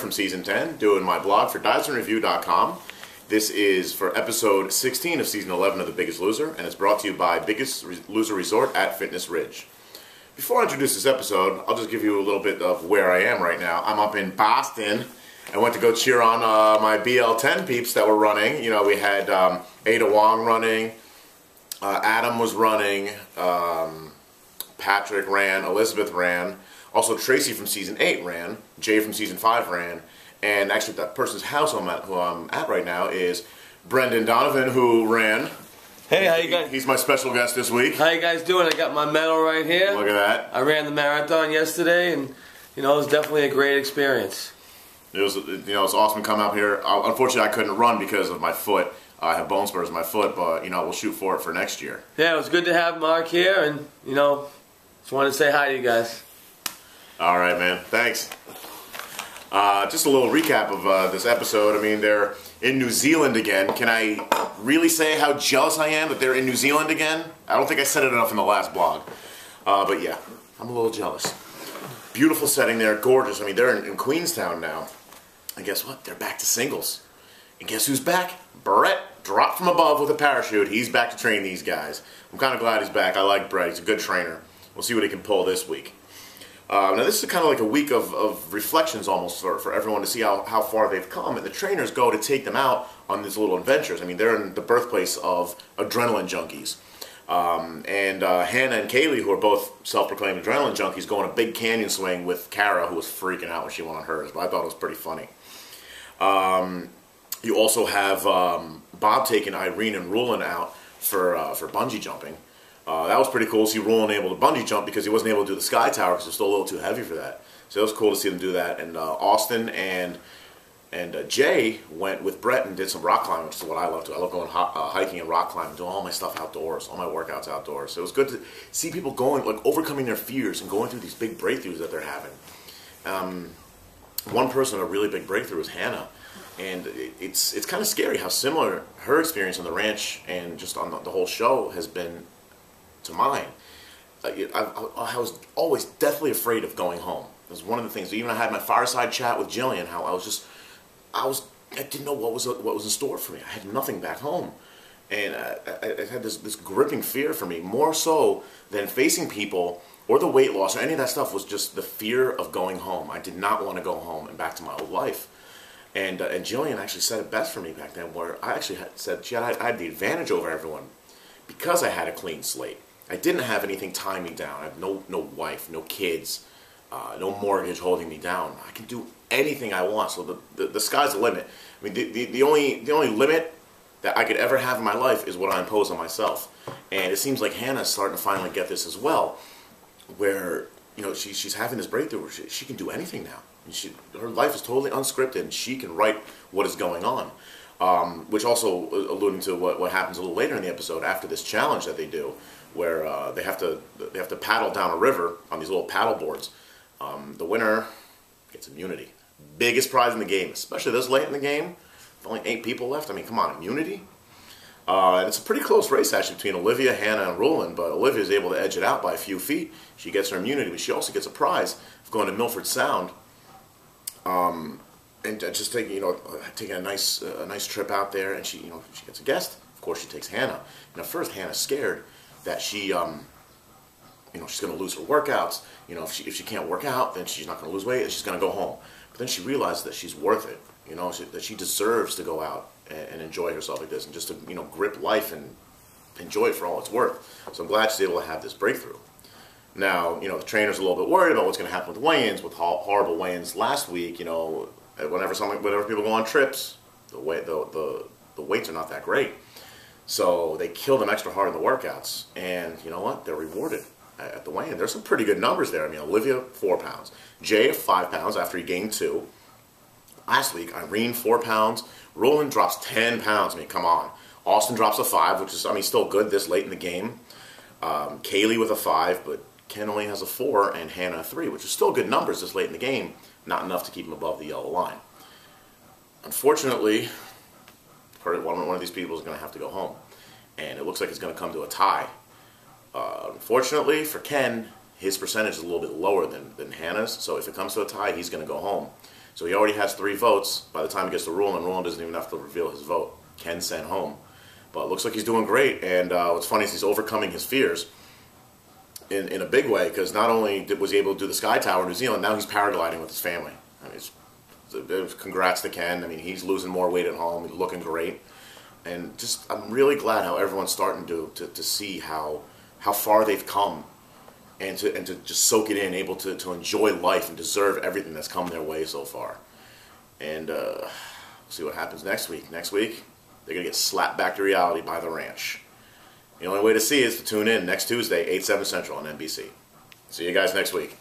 from Season 10, doing my blog for DyersonReview.com. This is for episode 16 of Season 11 of The Biggest Loser, and it's brought to you by Biggest Loser Resort at Fitness Ridge. Before I introduce this episode, I'll just give you a little bit of where I am right now. I'm up in Boston. I went to go cheer on my BL10 peeps that were running. You know, we had Ada Wong running, Adam was running, Patrick ran, Elizabeth ran, also Tracy from Season 8 ran, Jay from Season 5 ran, and actually that person's house who I'm at right now is Brendan Donovan, who ran. Hey, how you guys? He's my special guest this week. How you guys doing? I got my medal right here. Look at that. I ran the marathon yesterday, and you know, it was definitely a great experience. It was, it's awesome to come out here. Unfortunately, I couldn't run because of my foot. I have bone spurs in my foot, but we'll shoot for it for next year. Yeah, it was good to have Mark here, and just wanted to say hi to you guys. All right, man. Thanks. Just a little recap of this episode. I mean, they're in New Zealand again. Can I really say how jealous I am that they're in New Zealand again? I don't think I said it enough in the last blog. But yeah, I'm a little jealous. Beautiful setting there, gorgeous. I mean, they're in Queenstown now. And guess what? They're back to singles. And guess who's back? Brett dropped from above with a parachute. He's back to train these guys. I'm kind of glad he's back. I like Brett. He's a good trainer. We'll see what he can pull this week. Now this is kind of like a week of reflections almost for everyone to see how far they've come. And the trainers go to take them out on these little adventures. I mean, they're in the birthplace of adrenaline junkies. Hannah and Kaylee, who are both self-proclaimed adrenaline junkies, go on a big canyon swing with Kara, who was freaking out when she went on hers. But I thought it was pretty funny. You also have Bob taking Irene and Rulin out for bungee jumping. That was pretty cool to see Rulin able to bungee jump because he wasn't able to do the Sky Tower because it was still a little too heavy for that. So it was cool to see them do that. And Austin and Jay went with Brett and did some rock climbing, which is what I love to. I love going hiking and rock climbing, doing all my stuff outdoors, all my workouts outdoors. So it was good to see people going, like overcoming their fears and going through these big breakthroughs that they're having. One person, a really big breakthrough was Hannah. And it's kind of scary how similar her experience on the ranch and just on the whole show has been to mine. I was always deathly afraid of going home. It was one of the things. Even I had my fireside chat with Jillian. How I didn't know what was in store for me. I had nothing back home, and I had this gripping fear for me, more so than facing people or the weight loss or any of that stuff. Was just the fear of going home. I did not want to go home and back to my old life. And Jillian actually said it best for me back then, where I actually said I had the advantage over everyone because I had a clean slate. I didn't have anything tying me down. I have no wife, no kids, no mortgage holding me down. I can do anything I want. So the sky's the limit. I mean, the only limit that I could ever have in my life is what I impose on myself. And it seems like Hannah's starting to finally get this as well, where she's having this breakthrough where she can do anything now. Her life is totally unscripted, and she can write what is going on. Which also alluding to what happens a little later in the episode after this challenge that they do, where they have to paddle down a river on these little paddle boards. The winner gets immunity. Biggest prize in the game, especially this late in the game. With only 8 people left. I mean, come on, immunity. And it's a pretty close race actually between Olivia, Hannah, and Rulin, but Olivia is able to edge it out by a few feet. She gets her immunity, but she also gets a prize of going to Milford Sound. And just taking a nice trip out there, and she gets a guest. Of course, she takes Hannah. And at first, Hannah's scared that she's going to lose her workouts. If she can't work out, then she's not going to lose weight, and she's going to go home. But then she realizes that she's worth it. That she deserves to go out and enjoy herself like this, and just to grip life and enjoy it for all it's worth. So I'm glad she's able to have this breakthrough. Now, the trainer's a little bit worried about what's going to happen with weigh-ins, with horrible weigh-ins last week. Whenever people go on trips, the weights are not that great. So they kill them extra hard in the workouts. And you know what? They're rewarded at the weigh-in. There's some pretty good numbers there. I mean, Olivia, 4 pounds. Jay, 5 pounds after he gained 2. Last week, Irene, 4 pounds. Rulin drops 10 pounds. I mean, come on. Austin drops a 5, which is, still good this late in the game. Kaylee with a 5, but Ken only has a 4, and Hannah a 3, which is still good numbers this late in the game. Not enough to keep him above the yellow line. Unfortunately, one of these people is going to have to go home. And it looks like it's going to come to a tie. Unfortunately for Ken, his percentage is a little bit lower than Hannah's. So if it comes to a tie, he's going to go home. So he already has 3 votes. By the time he gets to Rulon doesn't even have to reveal his vote. Ken's sent home. But it looks like he's doing great. And what's funny is he's overcoming his fears in a big way, because not only was he able to do the Sky Tower in New Zealand, now he's paragliding with his family. I mean, congrats to Ken. I mean, he's losing more weight at home. He's looking great. And just, I'm really glad how everyone's starting to see how far they've come, and to just soak it in, able to enjoy life and deserve everything that's come their way so far. And we'll see what happens next week. Next week, they're going to get slapped back to reality by the Ranch. The only way to see is to tune in next Tuesday, 8/7 Central on NBC. See you guys next week.